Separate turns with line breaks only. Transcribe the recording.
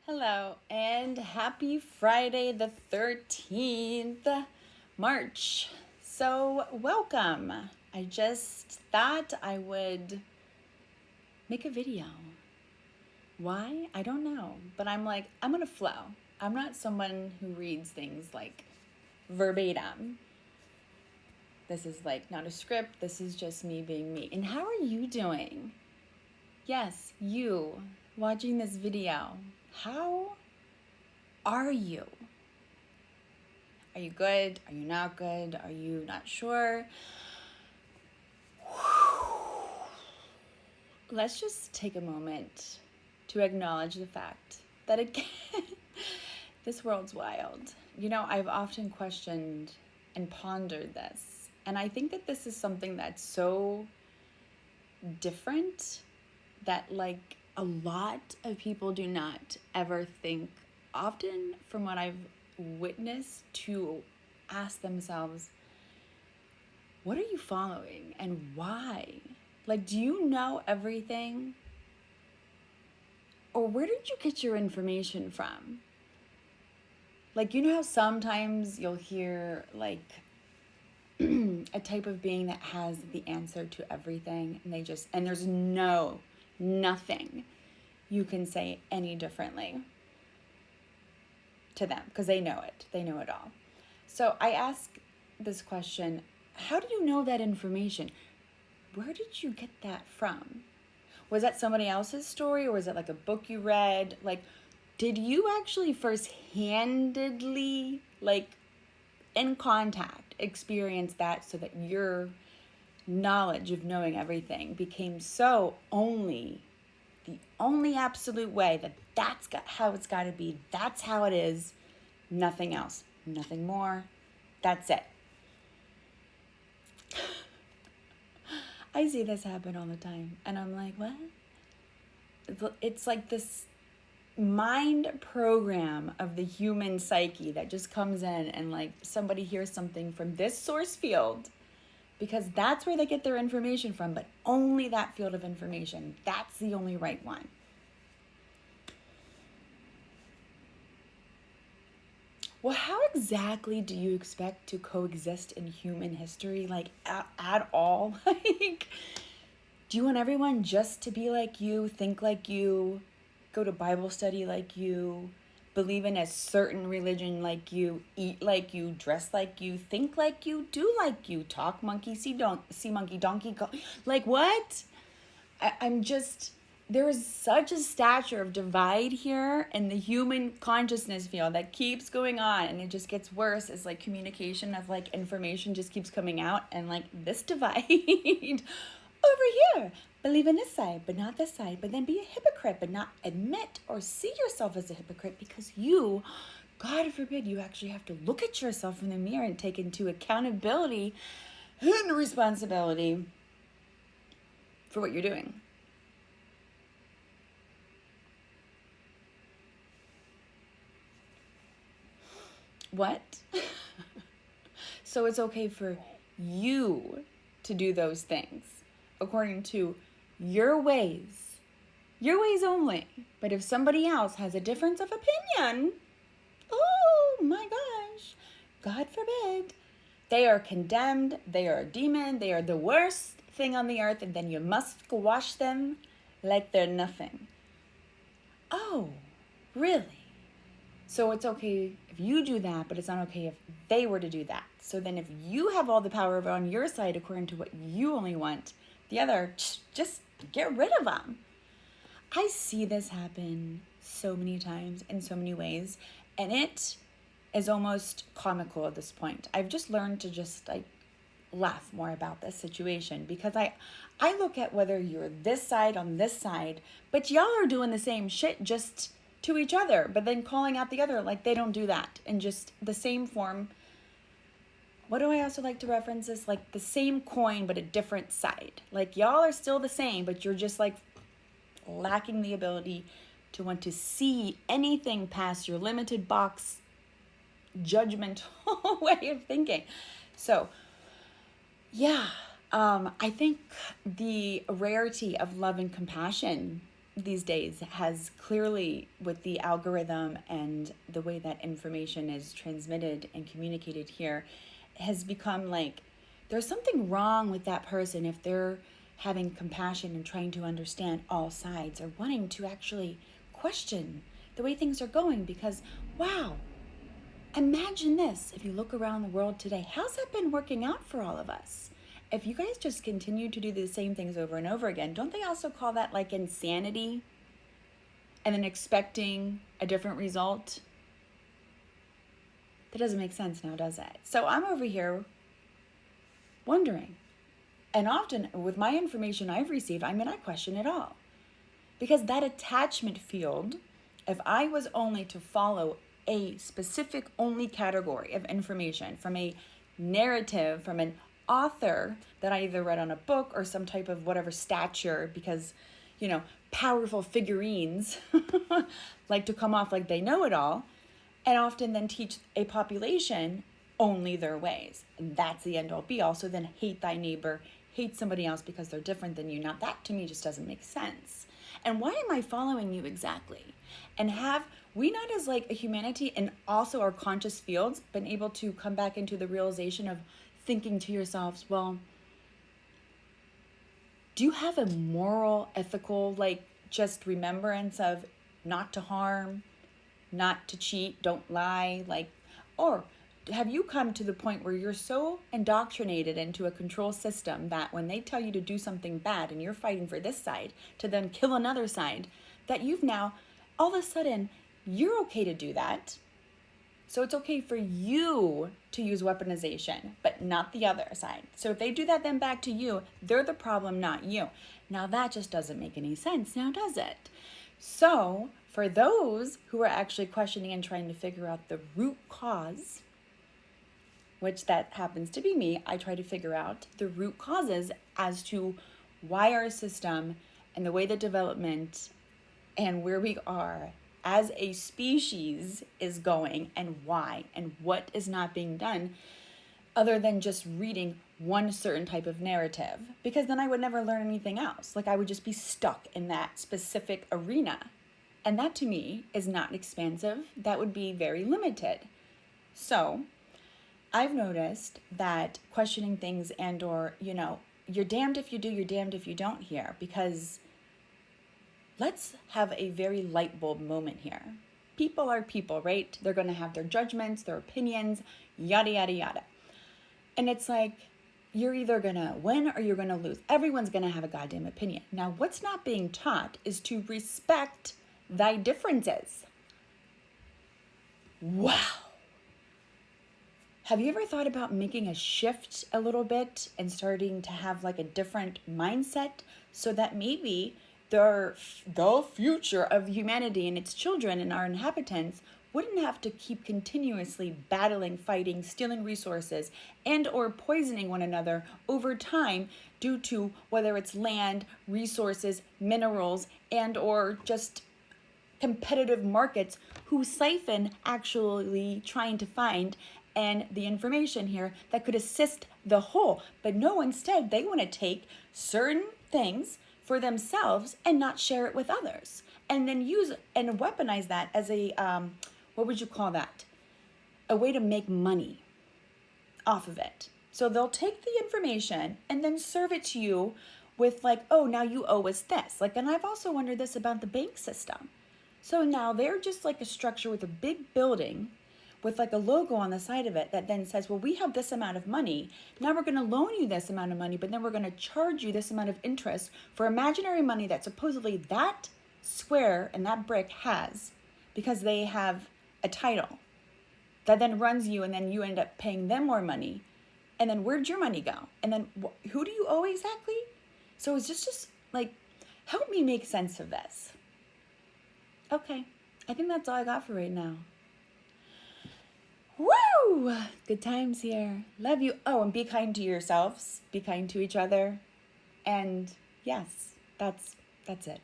Hello, and happy Friday the 13th, March. So, welcome. I just thought I would make a video. Why? I don't know. But I'm like, I'm going to flow. I'm not someone who reads things like verbatim. This is like not a script. This is just me being me. And how are you doing? Yes, you watching this video. How are you? Are you good? Are you not good? Are you not sure? Let's just take a moment to acknowledge the fact that again, this world's wild. You know, I've often questioned and pondered this. And I think that this is something that's so different that, like, a lot of people do not ever think, often from what I've witnessed, to ask themselves, what are you following and why? Like, do you know everything? Or where did you get your information from? Like, you know how sometimes you'll hear, like, a type of being that has the answer to everything, and there's nothing you can say any differently to them because they know it. They know it all. So I ask this question, how do you know that information? Where did you get that from? Was that somebody else's story, or was it like a book you read? Like, did you actually first-handedly, like, in contact, experience that so that your knowledge of knowing everything became so the only absolute way that how it's got to be, that's how it is, nothing else, nothing more, that's it. I see this happen all the time, and I'm like, what? It's like this mind program of the human psyche that just comes in, and like somebody hears something from this source field because that's where they get their information from, but only that field of information. That's the only right one. Well, how exactly do you expect to coexist in human history? Like, at all? Like, do you want everyone just to be like you, think like you, go to Bible study like you, believe in a certain religion like you, eat like you, dress like you, think like you, do like you, talk monkey, see monkey, donkey, like what? I'm just, there is such a stature of divide here in the human consciousness field that keeps going on, and it just gets worse as like communication of like information just keeps coming out, and like this divide over here, believe in this side but not this side, but then be a hypocrite but not admit or see yourself as a hypocrite because you, God forbid, you actually have to look at yourself in the mirror and take into accountability and responsibility for what you're doing. What? So it's okay for you to do those things according to your ways only. But if somebody else has a difference of opinion, oh my gosh, God forbid, they are condemned, they are a demon, they are the worst thing on the earth, and then you must squash them like they're nothing. Oh, really? So it's okay if you do that, but it's not okay if they were to do that. So then if you have all the power on your side according to what you only want, the other, just get rid of them. I see this happen so many times in so many ways, and it is almost comical at this point. I've just learned to just like laugh more about this situation because I look at whether you're this side on this side, but y'all are doing the same shit just to each other, but then calling out the other like they don't do that, and just the same form. What do I also like to reference this? Like the same coin, but a different side. Like y'all are still the same, but you're just like lacking the ability to want to see anything past your limited box judgmental way of thinking. So, yeah, I think the rarity of love and compassion these days has clearly, with the algorithm and the way that information is transmitted and communicated here, has become like there's something wrong with that person if they're having compassion and trying to understand all sides or wanting to actually question the way things are going. Because, wow, imagine this. If you look around the world today, how's that been working out for all of us? If you guys just continue to do the same things over and over again, don't they also call that like insanity? And then expecting a different result? That doesn't make sense now, does it? So I'm over here wondering. And often with my information I've received, I question it all. Because that attachment field, if I was only to follow a specific only category of information from a narrative, from an author that I either read on a book or some type of whatever stature, because, powerful figurines like to come off like they know it all, and often then teach a population only their ways. And that's the end all be all. So then hate thy neighbor, hate somebody else because they're different than you. Now that to me just doesn't make sense. And why am I following you exactly? And have we not, as like a humanity and also our conscious fields, been able to come back into the realization of thinking to yourselves, well, do you have a moral, ethical, like just remembrance of not to harm, not to cheat, don't lie, like, or have you come to the point where you're so indoctrinated into a control system that when they tell you to do something bad and you're fighting for this side to then kill another side, that you've now, all of a sudden, you're okay to do that. So it's okay for you to use weaponization, but not the other side. So if they do that then back to you, they're the problem, not you. Now that just doesn't make any sense now, does it? So for those who are actually questioning and trying to figure out the root cause, which that happens to be me, I try to figure out the root causes as to why our system and the way the development and where we are as a species is going, and why, and what is not being done, other than just reading one certain type of narrative, because then I would never learn anything else. Like I would just be stuck in that specific arena. And that to me is not expansive. That would be very limited. So I've noticed that questioning things and or, you're damned if you do, you're damned if you don't here, because let's have a very light bulb moment here. People are people, right? They're going to have their judgments, their opinions, yada, yada, yada. And it's like, you're either going to win or you're going to lose. Everyone's going to have a goddamn opinion. Now, what's not being taught is to respect thy differences. Wow. Have you ever thought about making a shift a little bit and starting to have like a different mindset so that maybe the future of humanity and its children and our inhabitants wouldn't have to keep continuously battling, fighting, stealing resources, and or poisoning one another over time due to whether it's land, resources, minerals, and or just competitive markets who siphon actually trying to find and the information here that could assist the whole. But no, instead, they want to take certain things for themselves and not share it with others, and then use and weaponize that as a what would you call that, a way to make money off of it. So they'll take the information and then serve it to you with like, oh, now you owe us this. Like, and I've also wondered this about the bank system. So now they're just like a structure with a big building with like a logo on the side of it that then says, well, we have this amount of money. Now we're going to loan you this amount of money, but then we're going to charge you this amount of interest for imaginary money that supposedly that square and that brick has, because they have a title that then runs you, and then you end up paying them more money. And then where'd your money go? And then who do you owe exactly? So it's just like, help me make sense of this. Okay, I think that's all I got for right now. Woo! Good times here. Love you. Oh, and be kind to yourselves. Be kind to each other. And yes, that's it.